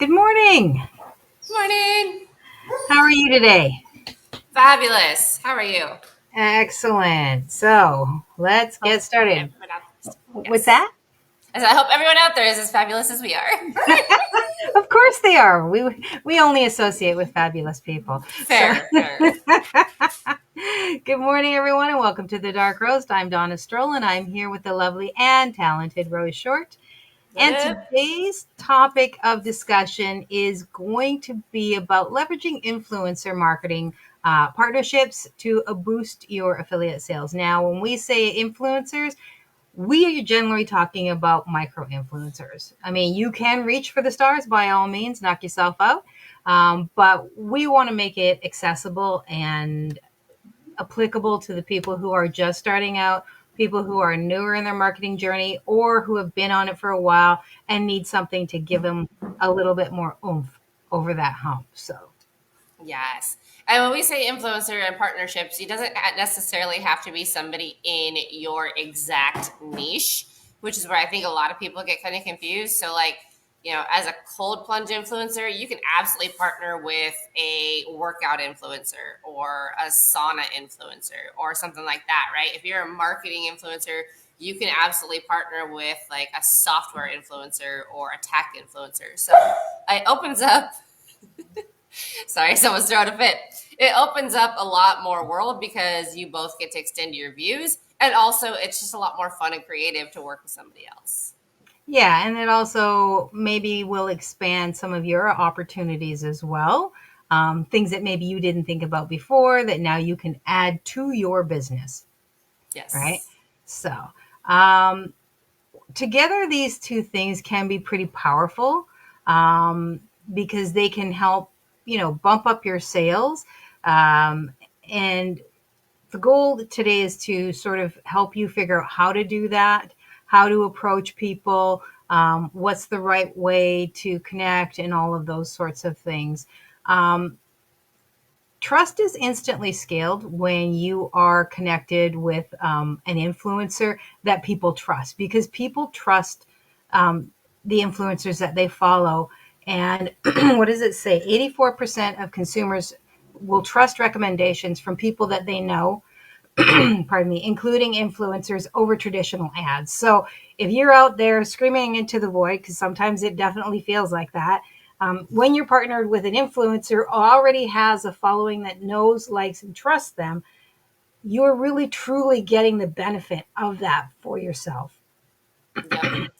Good morning. Morning. How are you today? Fabulous. How are you? Excellent. So let's Hope get started. everyone out What's yes. that? As I hope everyone out there is as fabulous as we are. Of course they are. We only associate with fabulous people. So Fair, fair. good morning, everyone, and welcome to the Dark Roast. I'm Donna Stroll, and I'm here with the lovely and talented Rose Short. And today's topic of discussion is going to be about leveraging influencer marketing partnerships to boost your affiliate sales. Now, when we say influencers, we are generally talking about micro influencers. I mean, you can reach for the stars by all means, knock yourself out. But we want to make it accessible and applicable to the people who are just starting out, people who are newer in their marketing journey, or who have been on it for a while and need something to give them a little bit more oomph over that hump. So, Yes. And when we say influencer and partnerships, it doesn't necessarily have to be somebody in your exact niche, which is where I think a lot of people get kind of confused. So, like, as a cold plunge influencer, you can absolutely partner with a workout influencer or a sauna influencer or something like that, right? If you're a marketing influencer, you can absolutely partner with like a software influencer or a tech influencer. So it opens up. Sorry, someone's throwing a fit. It opens up a lot more world because you both get to extend your views. And also, it's just a lot more fun and creative to work with somebody else. yeah, and it also maybe will expand some of your opportunities as well. Things that maybe you didn't think about before that now you can add to your business, right? Yes. So, um, together, these two things can be pretty powerful because they can help, bump up your sales. And the goal today is to sort of help you figure out how to do that, how to approach people, what's the right way to connect, and all of those sorts of things. Um, Trust is instantly scaled when you are connected with an influencer that people trust because people trust the influencers that they follow. And what does it say? 84% of consumers will trust recommendations from people that they know, pardon me, including influencers over traditional ads. So if you're out there screaming into the void, because sometimes it definitely feels like that, when you're partnered with an influencer who already has a following that knows, likes, and trusts them, you're really truly getting the benefit of that for yourself. Yep.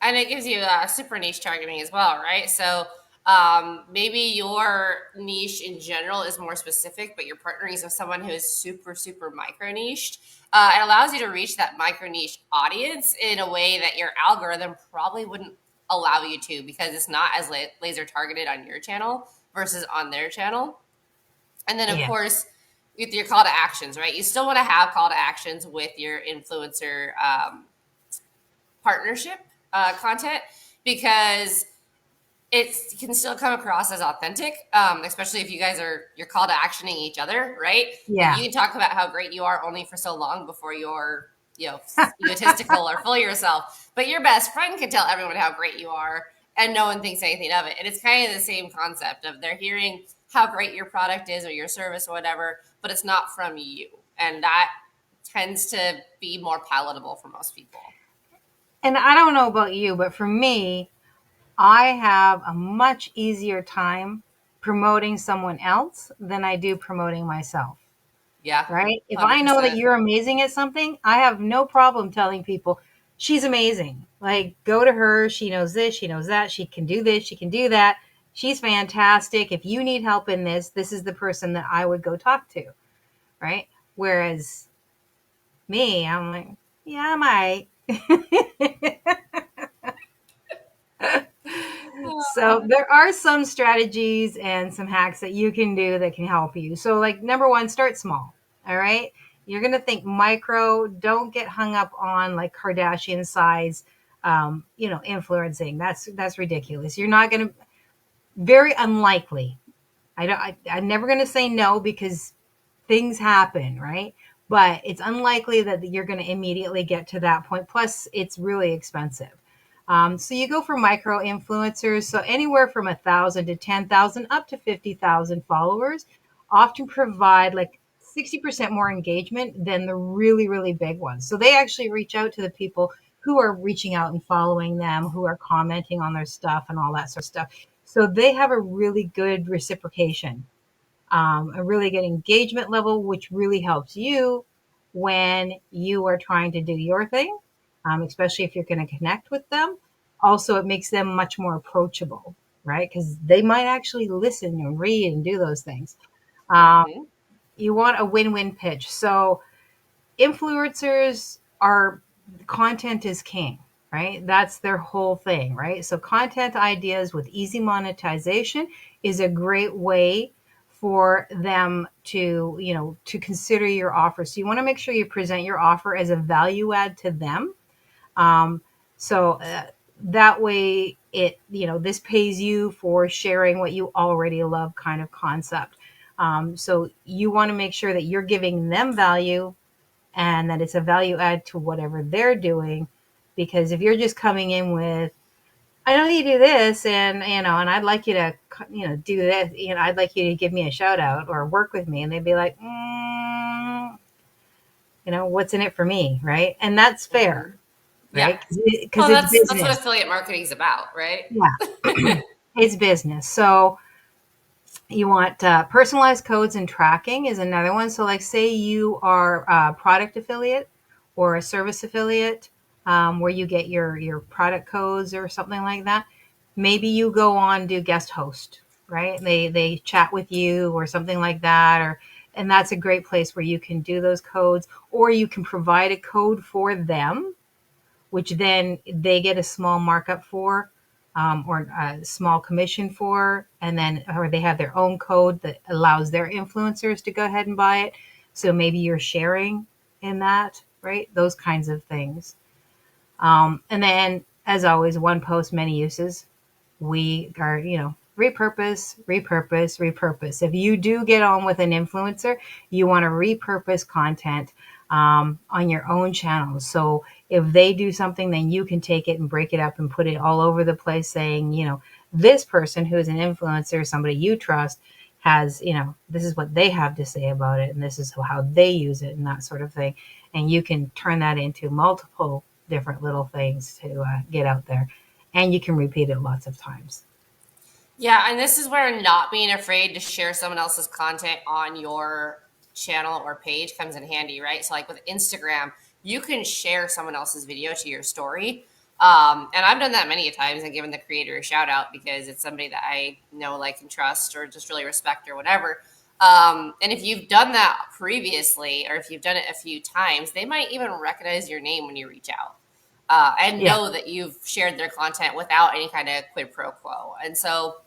And it gives you super niche targeting as well, right? So maybe your niche in general is more specific, but you're partnering with someone who is super, super micro niched. It allows you to reach that micro niche audience in a way that your algorithm probably wouldn't allow you to because it's not as laser targeted on your channel versus on their channel. And then, of Yeah. course, with your call to actions, right? You still want to have call to actions with your influencer partnership content because it can still come across as authentic, especially if you guys you're call to actioning each other, right? Like Yeah. you can talk about how great you are only for so long before you're egotistical or full of yourself, but your best friend can tell everyone how great you are, and no one thinks anything of it. And it's kind of the same concept of they're hearing how great your product is or your service or whatever, but it's not from you, and that tends to be more palatable for most people. And I don't know about you, but for me, I have a much easier time promoting someone else than I do promoting myself. Yeah, Right? If I know that 100%. you're amazing at something, I have no problem telling people she's amazing. Like, go to her. She knows this, she knows that, she can do this, she can do that. She's fantastic. If you need help in this, this is the person that I would go talk to. Right? Whereas me, I'm like, yeah, I might. So there are some strategies and some hacks that you can do that can help you. So like number one, start small. All right. You're going to think micro. Don't get hung up on like Kardashian size, influencing. That's ridiculous. You're not going to, very unlikely. I'm never going to say no because things happen, right? But it's unlikely that you're going to immediately get to that point. Plus, it's really expensive. So you go for micro influencers. So anywhere from 1,000 to 10,000 up to 50,000 followers often provide like 60% more engagement than the really, really big ones. So they actually reach out to the people who are reaching out and following them, who are commenting on their stuff and all that sort of stuff. So they have a really good reciprocation, a really good engagement level, which really helps you when you are trying to do your thing, especially if you're going to connect with them. Also, it makes them much more approachable, right? Because they might actually listen and read and do those things. Um, Hmm. you want a win win pitch. So, influencers are content is king, right? That's their whole thing, right? So content ideas with easy monetization is a great way for them to, to consider your offer. So you want to make sure you present your offer as a value add to them. um, so that way this pays you for sharing what you already love, kind of concept. So you want to make sure that you're giving them value and that it's a value add to whatever they're doing. Because if you're just coming in with, I know you do this, and and I'd like you to, do this, I'd like you to give me a shout out or work with me, and they'd be like, what's in it for me, right? And that's Hmm. fair, Yeah. right? Because Well, it's that's what business. affiliate marketing is about, right? Yeah, it's business. So you want personalized codes and tracking is another one. So, like, say you are a product affiliate or a service affiliate, where you get your product codes or something like that. Maybe you go on do guest host, right? They chat with you or something like that, or and that's a great place where you can do those codes, or you can provide a code for them, which then they get a small markup for, or a small commission for, and then, or they have their own code that allows their influencers to go ahead and buy it. So maybe you're sharing in that, right? Those kinds of things. And then, as always, one post, many uses. We are, repurpose, repurpose, repurpose. If you do get on with an influencer, you want to repurpose content on your own channels. So if they do something, then you can take it and break it up and put it all over the place, saying, this person who's an influencer, somebody you trust, has, this is what they have to say about it, and this is how they use it, and that sort of thing. And you can turn that into multiple different little things to get out there, and you can repeat it lots of times. Yeah, and this is where not being afraid to share someone else's content on your channel or page comes in handy, right? So, like with Instagram, you can share someone else's video to your story. And I've done that many a times and given the creator a shout out because it's somebody that I know, like, and trust, or just really respect, or whatever. And if you've done that previously, or if you've done it a few times, they might even recognize your name when you reach out, and Yeah. know that you've shared their content without any kind of quid pro quo. And so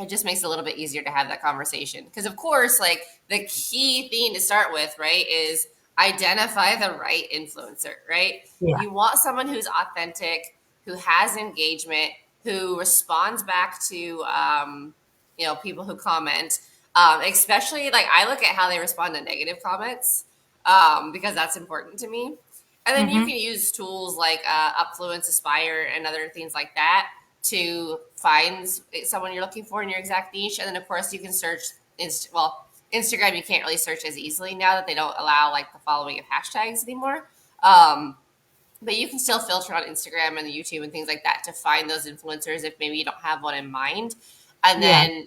it just makes it a little bit easier to have that conversation. Because, of course, like, the key thing to start with, right, is identify the right influencer, right? Yeah. You want someone who's authentic, who has engagement, who responds back to, people who comment. Especially, like, I look at how they respond to negative comments, because that's important to me. And then you Hmm. can use tools like Upfluence, Aspire, and other things like that to find someone you're looking for in your exact niche. And then, of course, you can search. Instagram, you can't really search as easily now that they don't allow, like, the following of hashtags anymore. Um, but you can still filter on Instagram and YouTube and things like that to find those influencers if maybe you don't have one in mind. And Yeah. then,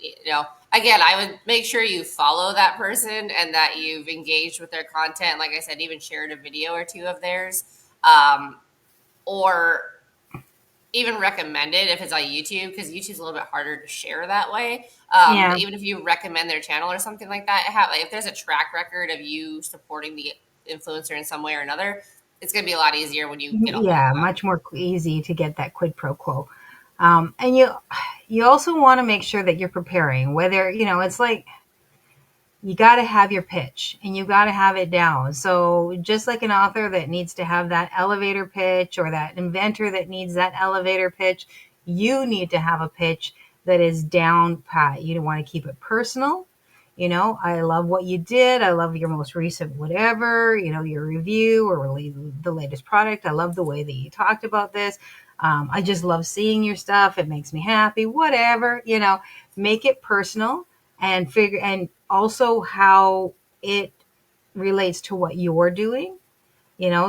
again, I would make sure you follow that person and that you've engaged with their content. Like I said, even shared a video or two of theirs, or even recommend it if it's on YouTube, because YouTube's a little bit harder to share that way. But Yeah. even if you recommend their channel or something like that, like, if there's a track record of you supporting the influencer in some way or another, it's going to be a lot easier when you get a hold of Yeah. them. Much more easy to get that quid pro quo. And you also want to make sure that you're preparing, whether, it's like, you got to have your pitch and you got to have it down. So just like an author that needs to have that elevator pitch, or that inventor that needs that elevator pitch, you need to have a pitch that is down pat. You want to keep it personal. I love what you did. I love your most recent whatever, your review or really the latest product. I love the way that you talked about this. I just love seeing your stuff. It makes me happy, whatever, make it personal and also how it relates to what you're doing,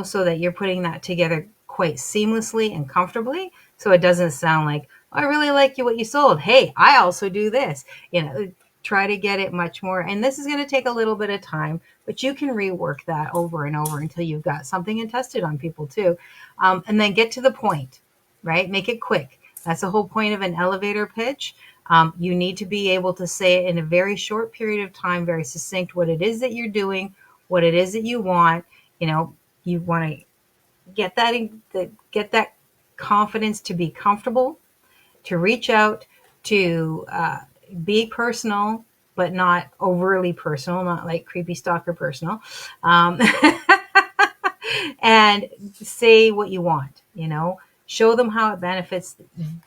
so that you're putting that together quite seamlessly and comfortably. So it doesn't sound like, "Oh, I really like you what you sold. Hey, I also do this." Try to get it much more. And this is going to take a little bit of time, but you can rework that over and over until you've got something and test it on people too. And then get to the point, right? Make it quick. That's the whole point of an elevator pitch. You need to be able to say it in a very short period of time, very succinct, what it is that you're doing, what it is that you want. You want to get that confidence to be comfortable, to reach out, to be personal, but not overly personal, not like creepy stalker personal, and say what you want. Show them how it benefits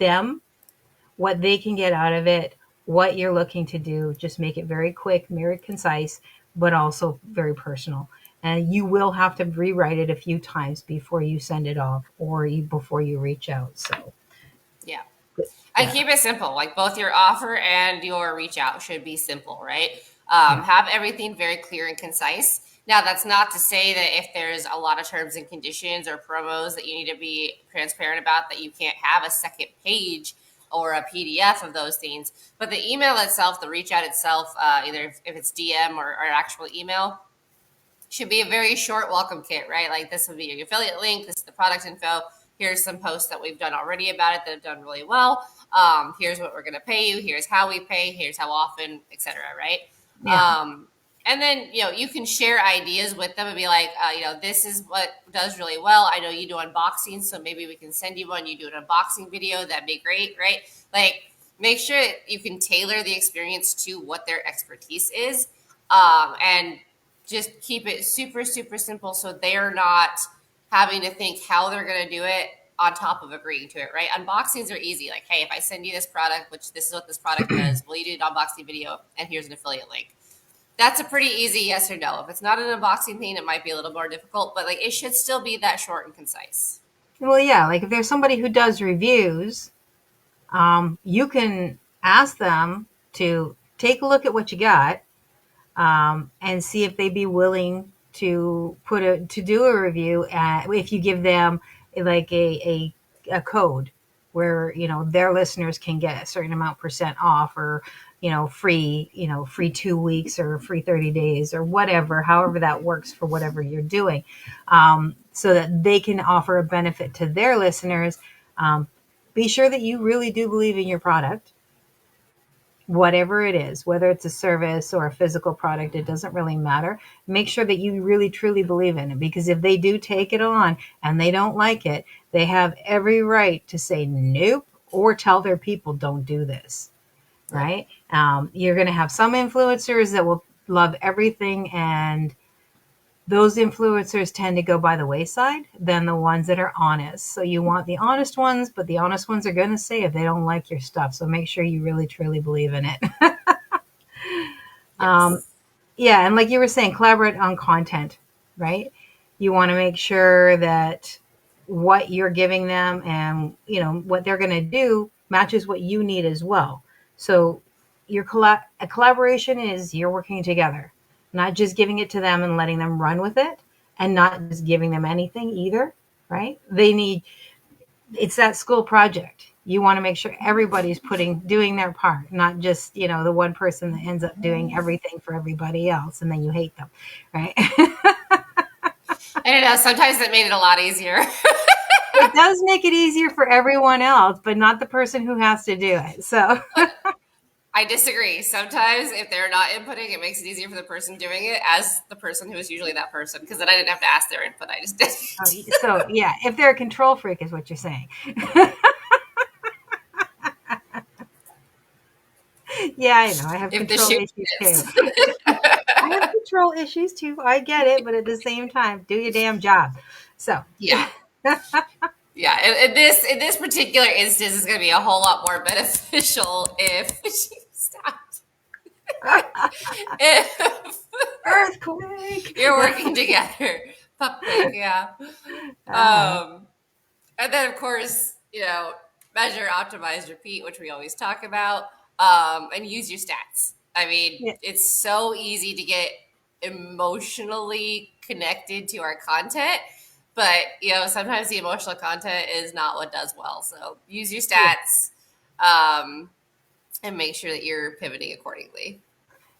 them, what they can get out of it, what you're looking to do. Just make it very quick, very concise, but also very personal. And you will have to rewrite it a few times before you send it off or before you reach out. So, Yeah. I yeah, keep it simple. Like both your offer and your reach out should be simple, right? yeah, Have everything very clear and concise. Now, that's not to say that if there's a lot of terms and conditions or promos that you need to be transparent about, that you can't have a second page or a PDF of those things. But the email itself, the reach out itself, either if it's DM or actual email, should be a very short welcome kit, right? Like this would be your affiliate link. This is the product info. Here's some posts that we've done already about it that have done really well. Here's what we're going to pay you. Here's how we pay. Here's how often, etc. Right? yeah, And then you can share ideas with them and be like, this is what does really well. I know you do unboxing, so maybe we can send you one. You do an unboxing video. That'd be great, right? Like make sure that you can tailor the experience to what their expertise is, and just keep it super, super simple so they're not having to think how they're going to do it on top of agreeing to it, right? Unboxings are easy. Like, hey, if I send you this product, which this is what this product does, will you do an unboxing video? And here's an affiliate link. That's a pretty easy yes or no. If it's not an unboxing thing, it might be a little more difficult, but like it should still be that short and concise. well, yeah. Like if there's somebody who does reviews, you can ask them to take a look at what you got, and see if they'd be willing to do a review. If you give them like a code where their listeners can get a certain amount percent off, or free 2 weeks or free 30 days or whatever, however that works for whatever you're doing, so that they can offer a benefit to their listeners. Be sure that you really do believe in your product, whatever it is, whether it's a service or a physical product, it doesn't really matter. Make sure that you really truly believe in it, because if they do take it on and they don't like it, they have every right to say nope or tell their people don't do this, Right. right? You're going to have some influencers that will love everything, and those influencers tend to go by the wayside than the ones that are honest. So you want the honest ones, but the honest ones are going to say if they don't like your stuff. So make sure you really truly believe in it. um, Yes. yeah, and like you were saying, collaborate on content, right? You want to make sure that what you're giving them and what they're going to do matches what you need as well. So a collaboration is you're working together, not just giving it to them and letting them run with it, and not just giving them anything either, right? It's that school project. You want to make sure everybody's doing their part, not just the one person that ends up doing everything for everybody else, and then you hate them, right? I don't know. Sometimes it made it a lot easier. It does make it easier for everyone else, but not the person who has to do it. So, I disagree. Sometimes if they're not inputting, it makes it easier for the person doing it as the person who is usually that person, because then I didn't have to ask their input. I just did. so yeah, if they're a control freak, is what you're saying. Yeah, I know. I have If the control shoe issues too. fits. I have control issues too. I get it, but at the same time, do your damn job. So, Yeah. Yeah. In this particular instance, it's going to be a whole lot more beneficial if she stopped. If earthquake. you're working together. Puppet, yeah. Uh, And then, of course, you know, measure, optimize, repeat, which we always talk about, and use your stats. I mean, Yeah. it's so easy to get emotionally connected to our content, but sometimes the emotional content is not what does well. So use your Yeah. stats, and make sure that you're pivoting accordingly.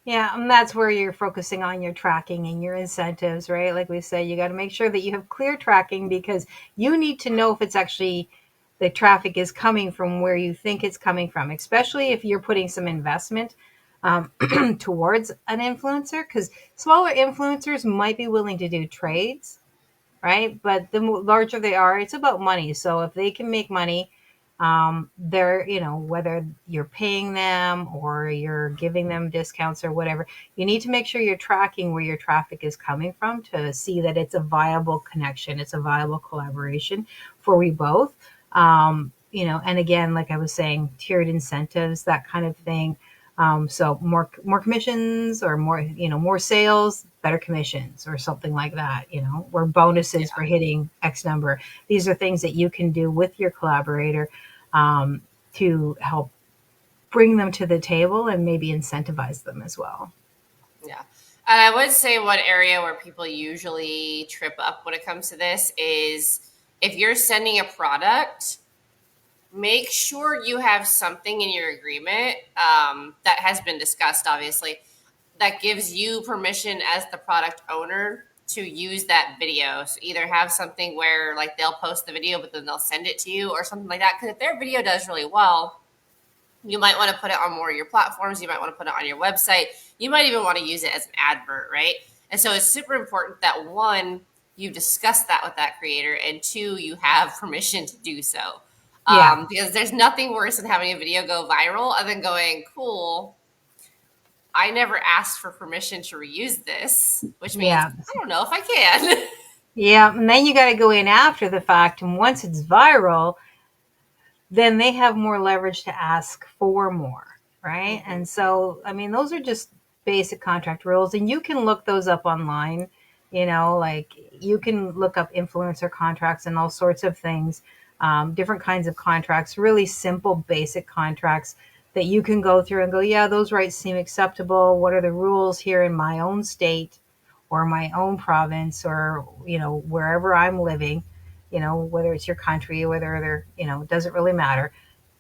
Yeah, and that's where you're focusing on your tracking and your incentives, right? Like we say, you got to make sure that you have clear tracking because you need to know if it's actually the traffic is coming from where you think it's coming from, especially if you're putting some investment towards an influencer, because smaller influencers might be willing to do trades, right? But the larger they are, it's about money. So if they can make money, they're, whether you're paying them or you're giving them discounts or whatever, you need to make sure you're tracking where your traffic is coming from to see that it's a viable connection, it's a viable collaboration for we both. And again, like I was saying, tiered incentives, that kind of thing. So more commissions or more sales, better commissions or something like that, or bonuses Yeah. for hitting X number. These are things that you can do with your collaborator to help bring them to the table and maybe incentivize them as well. Yeah. And I would say one area where people usually trip up when it comes to this is if you're sending a product, make sure you have something in your agreement that has been discussed, obviously, that gives you permission as the product owner to use that video. So either have something where like they'll post the video, but then they'll send it to you or something like that. Because if their video does really well, you might want to put it on more of your platforms. You might want to put it on your website. You might even want to use it as an advert, right? And so it's super important that one, you discuss that with that creator, and two, you have permission to do so. Yeah. Because there's nothing worse than having a video go viral and then going, cool, I never asked for permission to reuse this, which means Yeah. I don't know if I can. Yeah. And then you got to go in after the fact. And once it's viral, then they have more leverage to ask for more, right? Mhm. And so, I mean, those are just basic contract rules, and you can look those up online. Like you can look up influencer contracts and all sorts of things, different kinds of contracts, really simple, basic contracts that you can go through and go, yeah, those rights seem acceptable. What are the rules here in my own state or my own province or, wherever I'm living? Whether it's your country, whether they're, it doesn't really matter.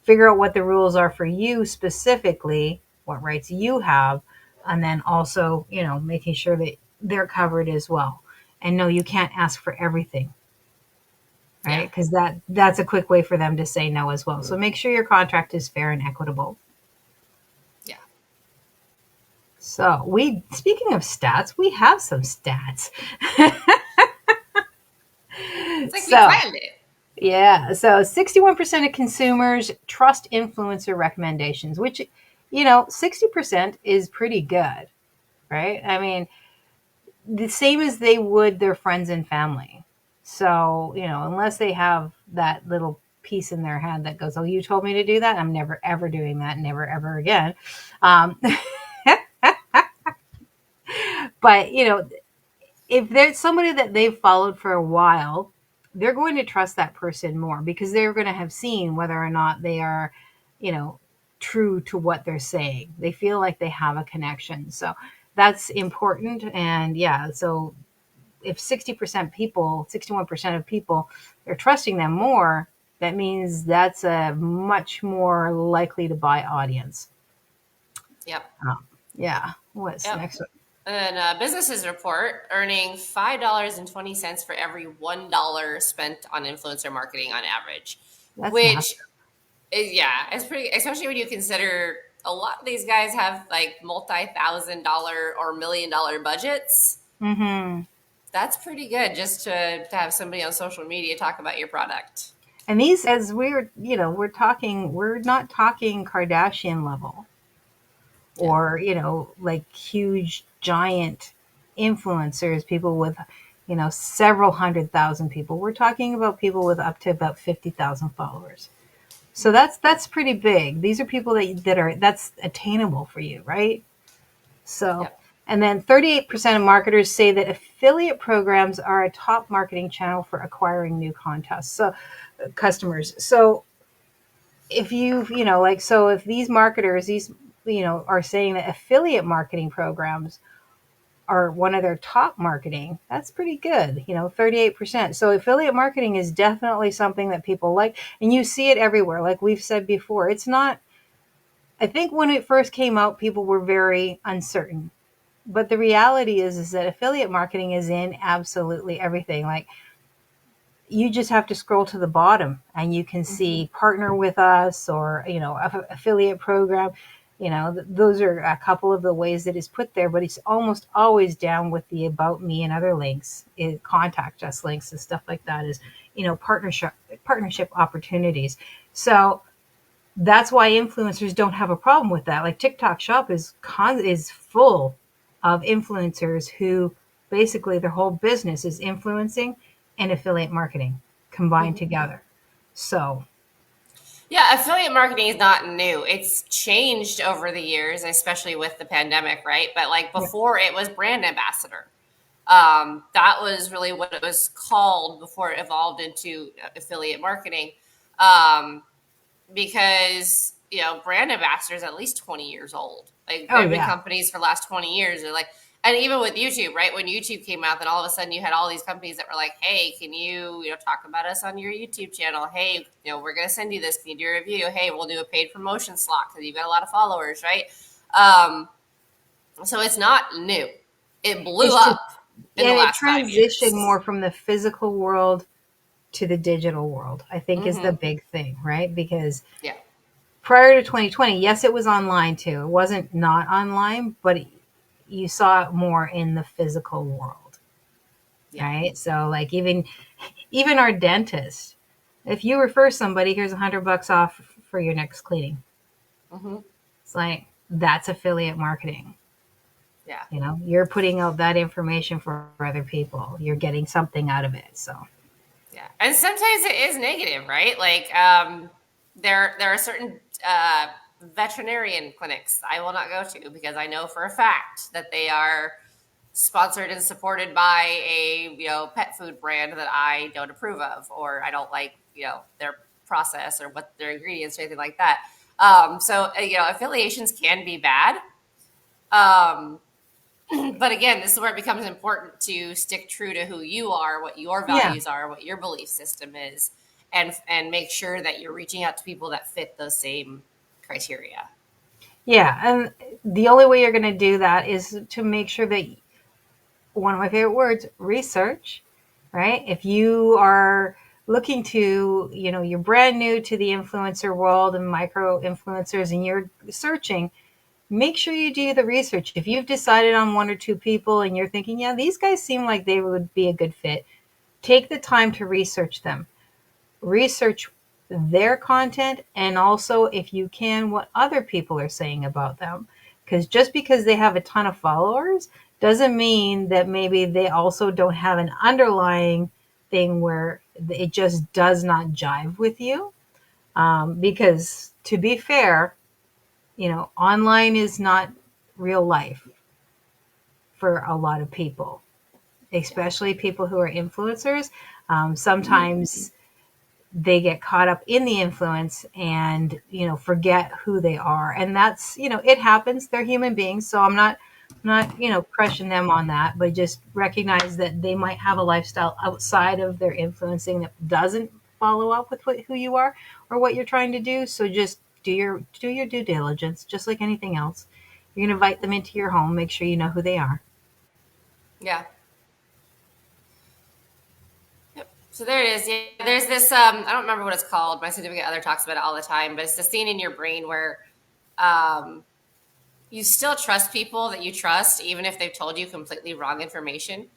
Figure out what the rules are for you specifically, what rights you have, and then also, making sure that they're covered as well. And no, you can't ask for everything, Yeah. right? Because that's a quick way for them to say no as well. So make sure your contract is fair and equitable. Yeah. So speaking of stats, we have some stats. It's like we So planned it. yeah. So 61% of consumers trust influencer recommendations, which, 60% is pretty good, right? I mean, the same as they would their friends and family. So, unless they have that little piece in their head that goes, oh, you told me to do that. I'm never, ever doing that. Never, ever again. Um, but, if there's somebody that they've followed for a while, they're going to trust that person more because they're going to have seen whether or not they are, you know, true to what they're saying. They feel like they have a connection. So that's important. And yeah, so if 60% people, 61% of people, they're trusting them more, that means that's a much more likely to buy audience. Yep. Yeah. What's Yep. next one? And businesses report earning $5.20 for every $1 spent on influencer marketing on average, That's which massive. is, yeah, it's pretty, especially when you consider a lot of these guys have like multi-$1,000 or $1 million budgets. Mm-hmm. That's pretty good just to have somebody on social media talk about your product. And these, as we're not talking Kardashian level Yeah. or, like huge, giant influencers, people with, several 100,000 people. We're talking about people with up to about 50,000 followers. So that's pretty big. These are people that's attainable for you, right? So Yep. And then 38% of marketers say that affiliate programs are a top marketing channel for acquiring new contests. So customers. So if so if these marketers, are saying that affiliate marketing programs are one of their top marketing, that's pretty good, 38%. So affiliate marketing is definitely something that people like, and you see it everywhere. Like we've said before, it's not, I think when it first came out, people were very uncertain. But the reality is that affiliate marketing is in absolutely everything. Like you just have to scroll to the bottom and you can Mm-hmm. see partner with us or affiliate program. Those are a couple of the ways that it's put there, but it's almost always down with the about me and other links, contact us links and stuff like that, is partnership opportunities. So that's why influencers don't have a problem with that. Like TikTok Shop is full of influencers who basically their whole business is influencing and affiliate marketing combined Mm-hmm. together. So, Yeah, affiliate marketing is not new. It's changed over the years, especially with the pandemic, right? But like yeah. before, it was brand ambassador. That was really what it was called before it evolved into affiliate marketing. Um, because brand ambassadors at least 20 years old, like Oh they've been yeah. companies for the last 20 years. They're like, and even with YouTube, right, when YouTube came out, then all of a sudden you had all these companies that were like, hey, can you talk about us on your YouTube channel? Hey, we're going to send you this, can you do a review? Hey, we'll do a paid promotion slot because you've got a lot of followers, right? um, so it's not new. It blew It's just, up in the and it last 5 years. transitioned more from the physical world to the digital world, I think is the Mm-hmm. big thing, right? Because Yeah. prior to 2020, yes, it was online too. It wasn't not online, but you saw it more in the physical world, Yeah. right? So like even our dentist, if you refer somebody, here's $100 off for your next cleaning. Mm-hmm. It's like that's affiliate marketing. Yeah. You're putting out that information for other people. You're getting something out of it. So Yeah, and sometimes it is negative, right? Like there are certain veterinarian clinics I will not go to because I know for a fact that they are sponsored and supported by a pet food brand that I don't approve of, or I don't like their process or what their ingredients or anything like that. So affiliations can be bad. Um, but again, this is where it becomes important to stick true to who you are, what your yeah, values are, what your belief system is, and make sure that you're reaching out to people that fit those same criteria. yeah. And the only way you're going to do that is to make sure that, one of my favorite words, research, right? If you are looking to, you're brand new to the influencer world and micro influencers and you're searching, make sure you do the research. If you've decided on one or two people and you're thinking, yeah, these guys seem like they would be a good fit, take the time to research them. Research their content, and also, if you can, what other people are saying about them. Because just because they have a ton of followers doesn't mean that maybe they also don't have an underlying thing where it just does not jive with you. Because to be fair, online is not real life for a lot of people, Yeah. especially people who are influencers. Sometimes they get caught up in the influence and forget who they are, and that's, it happens. They're human beings, so I'm not crushing them on that, but just recognize that they might have a lifestyle outside of their influencing that doesn't follow up with who you are or what you're trying to do. So just do your due diligence, just like anything else. You're going to invite them into your home, make sure you know who they are. Yeah. Yep. So there it is. Yeah, there's this. I don't remember what it's called. My significant other talks about it all the time, but it's the scene in your brain where um, you still trust people that you trust, even if they've told you completely wrong information.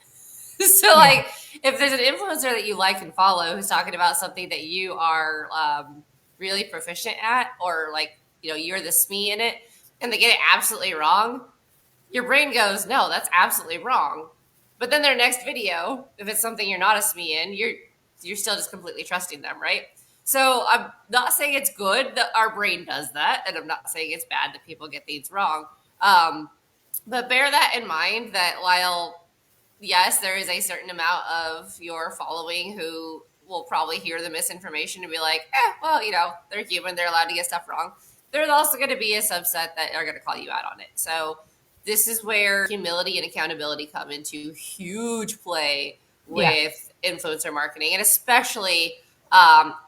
So, Yeah. like, if there's an influencer that you like and follow who's talking about something that you are really proficient at, or like, you're the SME in it, and they get it absolutely wrong, your brain goes, no, that's absolutely wrong. But then their next video, if it's something you're not a SME in, you're still just completely trusting them, right? So I'm not saying it's good that our brain does that, and I'm not saying it's bad that people get things wrong. Um, But bear that in mind that while, yes, there is a certain amount of your following who will probably hear the misinformation and be like, well, they're human. They're allowed to get stuff wrong. There's also going to be a subset that are going to call you out on it. So this is where humility and accountability come into huge play Yeah. with influencer marketing. And especially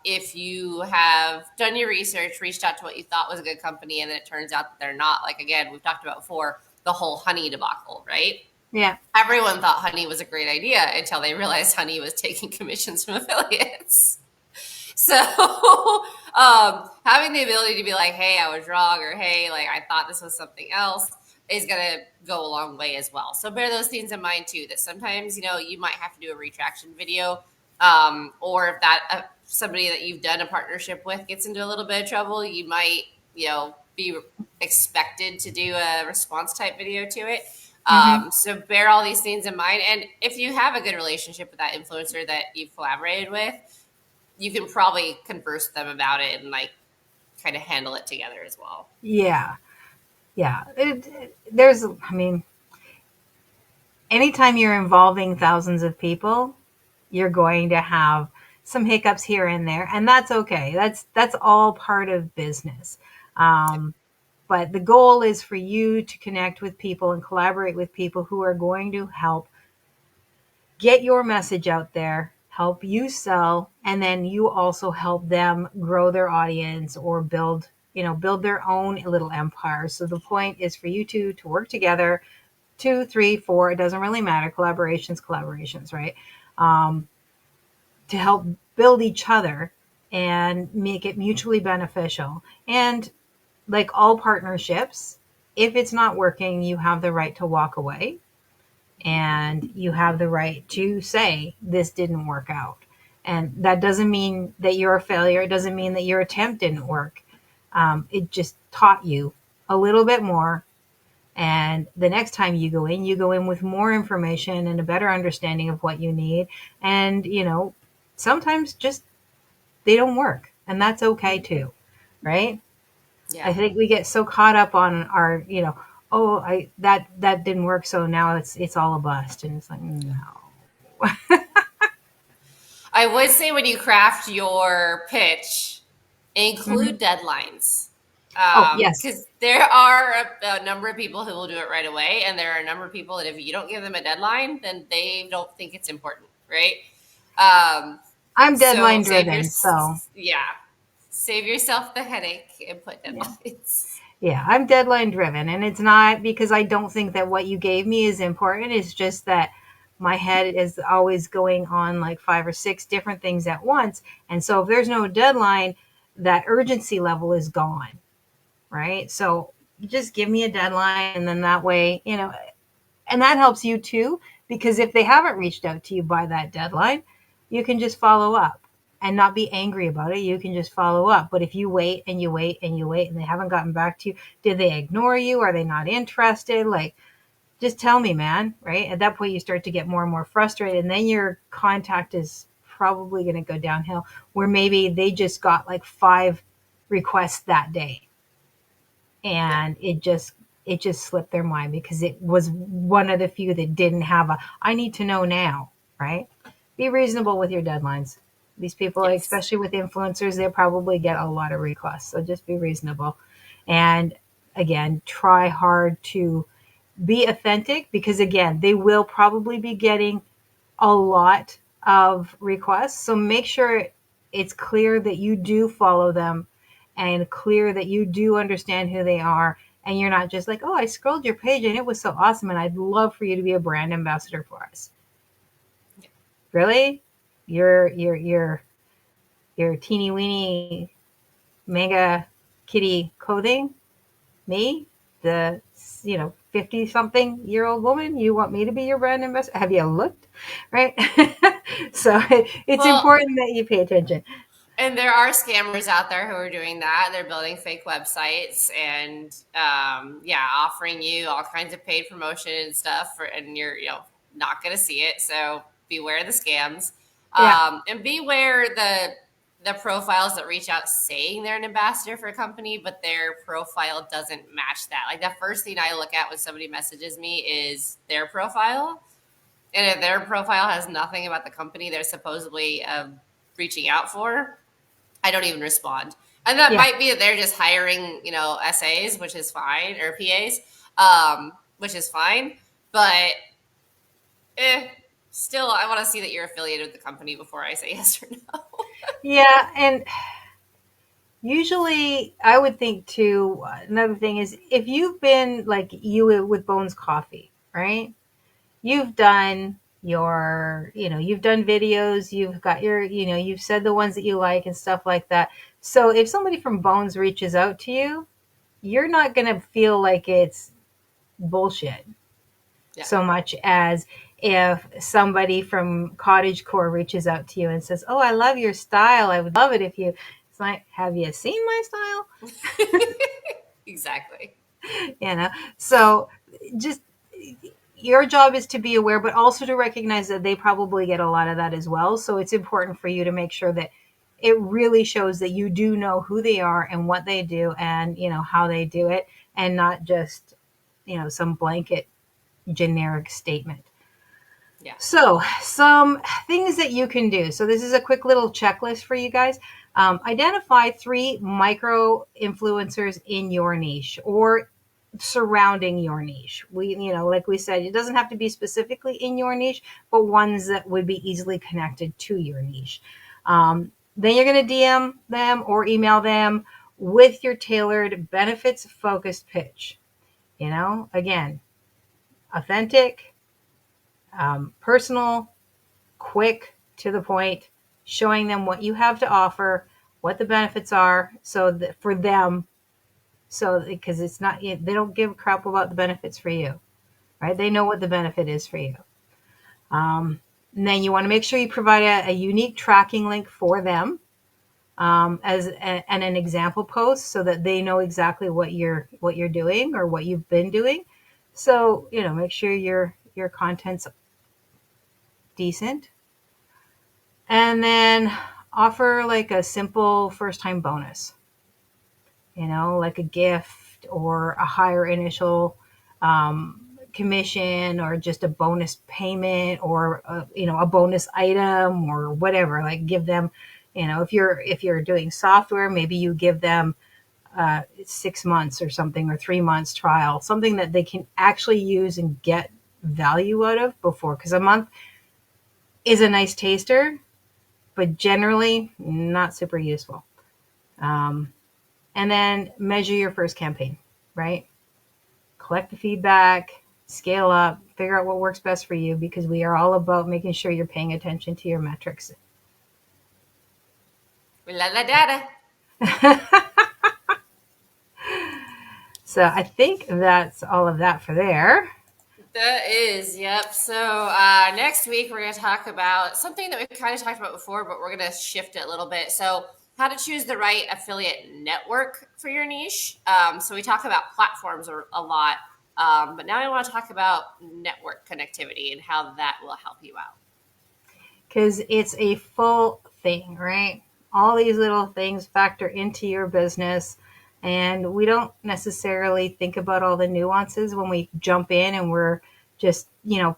if you have done your research, reached out to what you thought was a good company, and then it turns out that they're not. Like, again, we've talked about before, the whole honey debacle, right? Yeah. Everyone thought honey was a great idea until they realized honey was taking commissions from affiliates. So having the ability to be like, hey, I was wrong, or hey, like I thought this was something else, is going to go a long way as well. So bear those things in mind too, that sometimes, you might have to do a retraction video, or if that somebody that you've done a partnership with gets into a little bit of trouble, you might, be expected to do a response type video to it. Mm-hmm. So bear all these things in mind. And if you have a good relationship with that influencer that you've collaborated with, you can probably converse with them about it and like kind of handle it together as well. Yeah. Yeah. There's, I mean, anytime you're involving thousands of people, you're going to have some hiccups here and there, and that's okay. That's all part of business. Um, but the goal is for you to connect with people and collaborate with people who are going to help get your message out there, help you sell, and then you also help them grow their audience or build their own little empire. So the point is for you two to work together, two, three, four, it doesn't really matter. Collaborations, right? Um, to help build each other and make it mutually beneficial. And like all partnerships, if it's not working, you have the right to walk away and you have the right to say, this didn't work out. And that doesn't mean that you're a failure. It doesn't mean that your attempt didn't work. It just taught you a little bit more. And the next time you go in with more information and a better understanding of what you need. And, sometimes just they don't work. And that's okay too. Right. I Yeah. think we get so caught up on our, oh, that didn't work, so now it's all a bust, and it's like no. I would say when you craft your pitch, Hmm. include deadlines. Oh yes, Because there are a number of people who will do it right away, and there are a number of people that if you don't give them a deadline, then they don't think it's important, right? Um, I'm so deadline driven, so save yourself the headache and put yeah, deadlines. yeah, I'm deadline driven, and it's not because I don't think that what you gave me is important. It's just that my head is always going on like five or six different things at once, and so if there's no deadline, that urgency level is gone, right? So you just give me a deadline, and then that way, and that helps you too, because if they haven't reached out to you by that deadline, you can just follow up and not be angry about it. You can just follow up. But if you wait and you wait and you wait and they haven't gotten back to you, did they ignore you? Are they not interested? Like, just tell me, man, right? At that point, you start to get more and more frustrated, and then your contact is probably going to go downhill, where maybe they just got like five requests that day Yeah. and it just slipped their mind because it was one of the few that didn't have a I need to know now, right? Be reasonable with your deadlines. These people, Yes. especially with influencers, they probably get a lot of requests, so just be reasonable. And again, try hard to be authentic, because again, they will probably be getting a lot of requests. So make sure it's clear that you do follow them and clear that you do understand who they are. And you're not just like, oh, I scrolled your page and it was so awesome. And I'd love for you to be a brand ambassador for us. Really? You're teeny weeny mega kitty clothing? Me? The 50 something year old woman, you want me to be your brand ambassador? Have you looked? Right. So it's Well, important that you pay attention. and there are scammers out there who are doing that. They're building fake websites and, yeah, offering you all kinds of paid promotion and stuff, and you're not going to see it. So beware the scams, Yeah. and beware the profiles that reach out saying they're an ambassador for a company, but their profile doesn't match that. Like the first thing I look at when somebody messages me is their profile. And if their profile has nothing about the company they're supposedly reaching out for, I don't even respond. And that Yeah. might be that they're just hiring, SAs, which is fine, or PAs, which is fine. But still, I want to see that you're affiliated with the company before I say yes or no. Yeah. And usually I would think too, another thing is if you've been like you with Bones Coffee, right? You've done you've done videos, you've got you've said the ones that you like and stuff like that. So if somebody from Bones reaches out to you, you're not going to feel like it's bullshit Yeah. so much as if somebody from 𝐋𝐞𝐳𝐶 reaches out to you and says, "Oh, I love your style. I would love it if you." It's like, "Have you seen my style?" Exactly. So just your job is to be aware, but also to recognize that they probably get a lot of that as well. So it's important for you to make sure that it really shows that you do know who they are and what they do and how they do it, and not just some blanket generic statement. Yeah. So some things that you can do. So this is a quick little checklist for you guys. Identify 3 micro influencers in your niche or surrounding your niche. Like we said, it doesn't have to be specifically in your niche, but ones that would be easily connected to your niche. Then you're going to DM them or email them with your tailored benefits focused pitch. Again, authentic, personal, quick, to the point, showing them what you have to offer, what the benefits are, so that for them, so because it's not, they don't give a crap about the benefits for you, right? They know what the benefit is for you. And then you want to make sure you provide a unique tracking link for them and an example post, so that they know exactly what you're doing or what you've been doing. So make sure your content's decent. And then offer like a simple first time bonus, like a gift or a higher initial commission, or just a bonus payment, or a bonus item or whatever. Like give them, if you're doing software, maybe you give them 6 months or something, or 3 months trial, something that they can actually use and get value out of before, because a month is a nice taster, but generally not super useful. And then measure your first campaign, right? Collect the feedback, scale up, figure out what works best for you, because we are all about making sure you're paying attention to your metrics. We love the data. So I think that's all of that for there. That is, yep. So next week we're going to talk about something that we kind of talked about before, but we're going to shift it a little bit. So how to choose the right affiliate network for your niche. So we talk about platforms a lot, but now I want to talk about network connectivity and how that will help you out. Because it's a full thing, right? All these little things factor into your business. And we don't necessarily think about all the nuances when we jump in and we're just,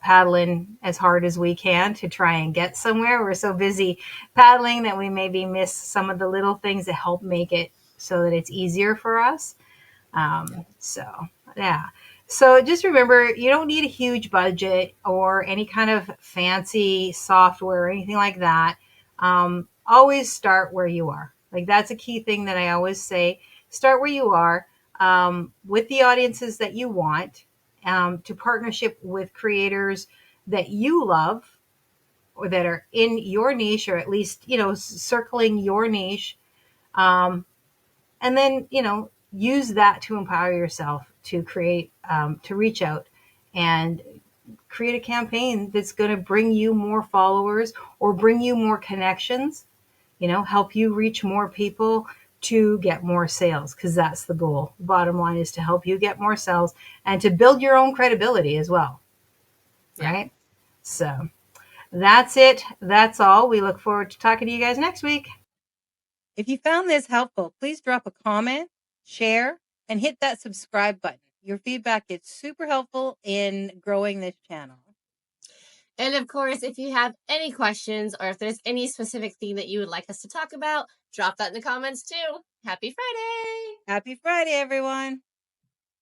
paddling as hard as we can to try and get somewhere. We're so busy paddling that we maybe miss some of the little things that help make it so that it's easier for us. So just remember, you don't need a huge budget or any kind of fancy software or anything like that. Always start where you are. Like that's a key thing that I always say. Start where you are with the audiences that you want, to partnership with creators that you love or that are in your niche, or at least, circling your niche. And then, use that to empower yourself to create, to reach out and create a campaign that's going to bring you more followers or bring you more connections, help you reach more people to get more sales, because that's the goal. Bottom line is to help you get more sales and to build your own credibility as well. Yeah. Right? So that's it. That's all. We look forward to talking to you guys next week. If you found this helpful, please drop a comment, share, and hit that subscribe button. Your feedback is super helpful in growing this channel. And of course, if you have any questions or if there's any specific thing that you would like us to talk about, drop that in the comments too. Happy Friday! Happy Friday, everyone!